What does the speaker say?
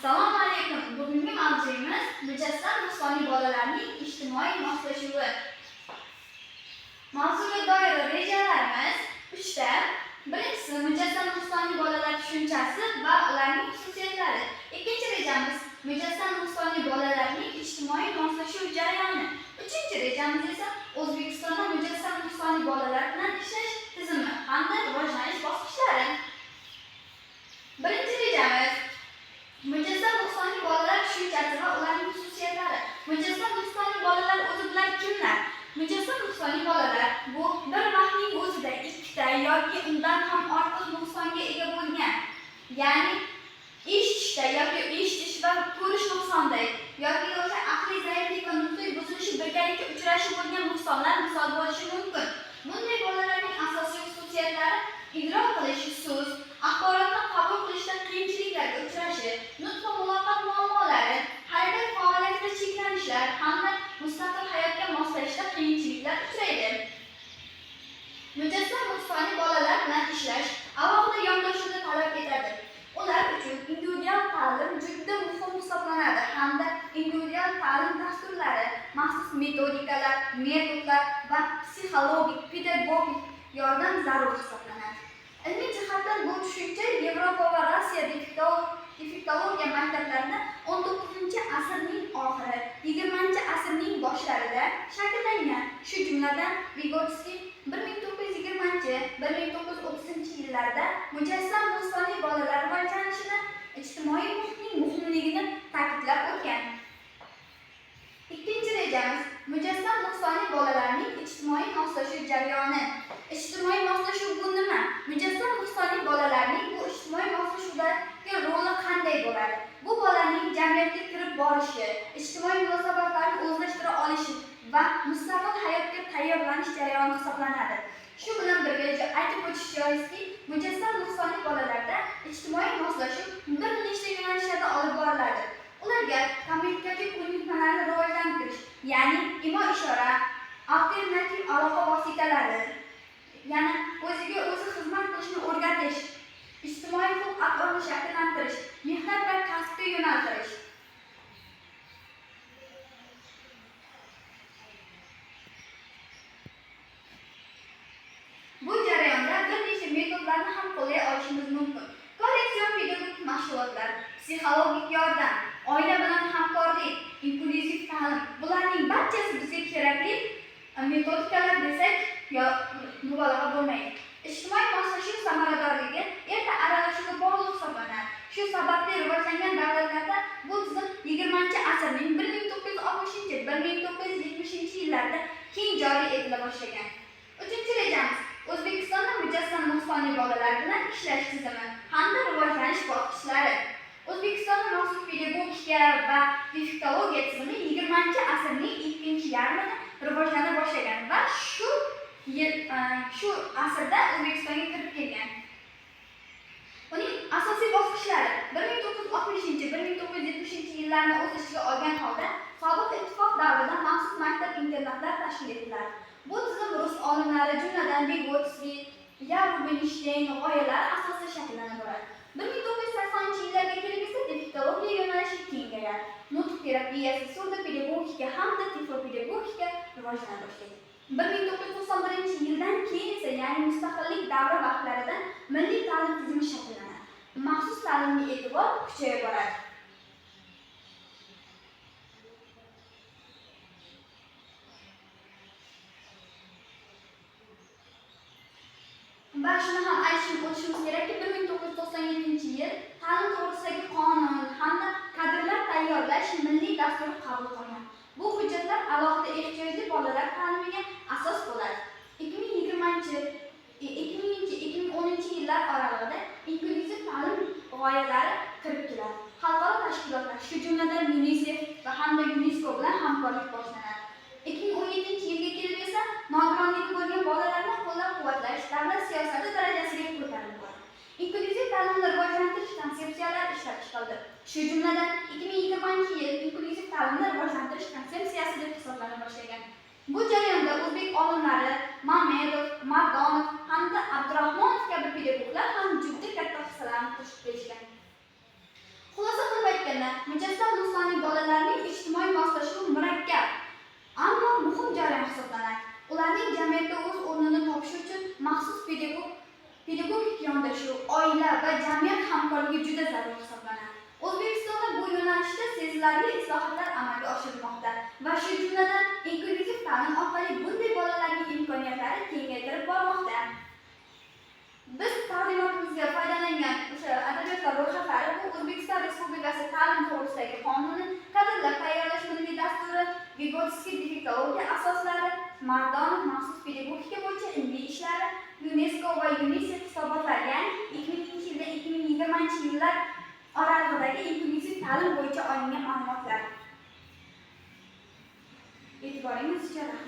Assalomu alaykum. Bugungi mavzuyimiz mujassam nuqsonli bolalarning ijtimoiy moslashuvi. Mavzuga doir rejalarimiz 3 ta. Birinchisi mujassam nuqsonli bolalar tushunchasi va ularning xususiyatlari. Ikkinchi rejamiz mujassam nuqsonli bolalarning ijtimoiy moslashuv jarayoni. Uchinchi rejamiz esa O'zbekistonda mujassam nuqsonli bolalar bilan ishlash tizimi hamda rivojlanish bosqichlari. Birinchi rejamiz mujassam nuqsonli bolalar tushunchasi va ularning xususiyatlari. Mujassam nuqsonli bolalar o'zi bilan kimlar? Mujassam nuqsonli bolalar bu bir vaqtning o'zida ikkita yoki undan ham ortiq nuqsonga ega bo'lgan, ya'ni eshitishda yoki eshitish va ko'rish nuqsonida yoki aqliy zaiflik va nutqiy buzilishi birgalikda uchrashi bo'lgan nuqsonlar misol bo'lishi mumkin. Bunday bolalarning asosiy xususiyatlari idrok qilish, so'z, axborotni qabul qilishda qiyinchiliklarga uchrashi, nutq va muloqot muammolari, harakat faoliyatida cheklanishlar hamda mustaqil hayotga moslashishda qiyinchiliklar uchraydi. Mujassam nuqsonli bolalar bilan ishlash alohida yondashuvni talab etadi. Ular uchun individual ta'lim juda muhim hisoblanadi hamda individual ta'lim dasturlari, maxsus metodikalar, metodlar va psixologik, pedagogik yordam zarur hisoblanadi. Ilmiy jihatdan bu tushuncha Yevropa va Rossiya defektologiya maktablarida 19-asrning oxiri, 20-asrning boshlarida shakllangan. Shu jumladan Vygotsky 1920-1930-yillarda mujassam nuqsonli bolalar rivojlanishini, ijtimoiy muhitning muhimligini ta'kidlab o'tgan. Ikkinchi rejamiz mujassam nuqsonli bolalarning ijtimoiy moslashuv jarayoni. Ijtimoiy moslashuv bu nima? Mujassam nuqsonli bolalarning bu ijtimoiy moslashuvdagi roli qanday bo'ladi? Bu bolaning jamiyatga kirib borishi, ijtimoiy munosabatlarni o'zlashtira olishi va mustaqil hayotga tayyorlanish jarayoni hisoblanadi. Shu bilan birga aytib o'tish joizki, mujassam nuqsonli bolalarda ijtimoiy moslashuv bir nechta yo'nalishlarda olib boriladi. Ularga kommunikativ ko'nikmalarni rivojlantirish, ya'ni imo-ishora, alternativ aloqa vositalari, ya'ni o'ziga o'zi xizmat qilishni o'rgatish, ijtimoiy xulq-atvorni shakllantirish, mehnat va kasbga yo'naltirish. Bu jarayonda bir nechta metodlarni ham qo'llay olishimiz mumkin. Korreksion pedagogik mashg'ulotlar, psixologik yordam, oila bilan hamkorlik, inklyuziv ta'lim. Bularning barchasi bizga kerakli metodikalar desak, mubolag'a bo'lmaydi. Ijtimoiy moslashuv samaradorligi erta aralashuvga bog'liq hisoblanadi. Shu sababli rivojlangan davlatlarda bu tizim 20-asrning 1960-1970-yillarda keng joriy etila boshlagan. Uchinchi rejamiz O'zbekistonda mujassam nuqsonli bolalar bilan ishlash tizimi hamda rivojlanish bosqichlari. O'zbekistonda maxsus pedagogika va defektologiya tizimi 20-asrning ikkinchi yarmida rivojlana boshlagan va shu asrda O'zbekistonga kirib kelgan. Uning asosiy bosqichlari 1960-1970-yillarni o'z ichiga olgan holda sobiq ittifoq davrida maxsus maktab-internatlar tashkil etiladi. Bu tizim rus olimlari, jumladan Vygotsky, Rubinstein g'oyalari asosida shakllanib boradi. 1980-yillarga kelib esa defektologiya yo'nalishi kengayadi. Nutq terapiyasi, surdopedagogika hamda tiflopedagogika rivojlana boshlaydi. 1991-yildan keyin esa, ya'ni mustaqillik davri vaqtlarida milliy ta'lim tizimi shakllanadi. Maxsus ta'limga e'tibor kuchaya boradi. Va shuni ham aytishimiz kerakki, 1997-yil ta'lim to'g'risidagi qonun hamda kadrlar tayyorlash milliy dasturi qabul qilingan. Bu hujjatlar alohida ehtiyojli bolalar ta'limiga asos bo'ladi. 2000-2010-yillar oralig'ida inklyuziv ta'lim g'oyalari kirib keladi. Xalqaro tashkilotlar, shu jumladan UNICEF va hamda UNESCO bilan hamkorlik boshlanadi. 2017-yilga kelib esa nogironligi bo'lgan bolalarni qo'llab-quvvatlash davlat siyosati darajasiga ko'tarildi. Inklyuziv ta'limni rivojlantirish konsepsiyalari ishlab chiqildi. Shu jumladan 2020-yil inklyuziv ta'limni rivojlantirish konsepsiyasi deb hisoblana boshlagan. Bu jarayonda o'zbek olimlari Mamedov, Mardonov hamda Abdurahmonov kabi pedagoglar ham juda katta hissalarni qo'shib berishgan. Xulosa qilib aytganda yana mujassam nuqsonli bolalarning ijtimoiy moslashuvi murakkab, ammo muhim jarayon hisoblanadi. Ularning jamiyatda o'z o'rnini topishi uchun maxsus pedagogik yondashuv, oila va jamiyat hamkorligi juda zarur hisoblanadi. O'zbekistonda bu yo'nalishda sezilarli islohotlar amalga oshirilmoqda va shu jumladan inklyuziv ta'lim orqali bunday bolalarning imkoniyatlari kengaytirib bormoqda. Biz taqdimotimizga foydalangan o'sha adabiyotlar ro'yxatlari bu O'zbekiston Respublikasi ta'lim to'g'risidagi qonuni, kadrlar tayyorlash milliy dasturi, Vygotsky defektologiya asoslari, Mardonov maxsus pedagogika bo'yicha ilmiy ishlari, UNESCO va UNICEF hisobotlari, ya'ni 2000-2020 yillar oralig'idagi inklyuziv ta'lim bo'yicha olingan ma'lumotlar. E'tiboringiz uchun rahmat.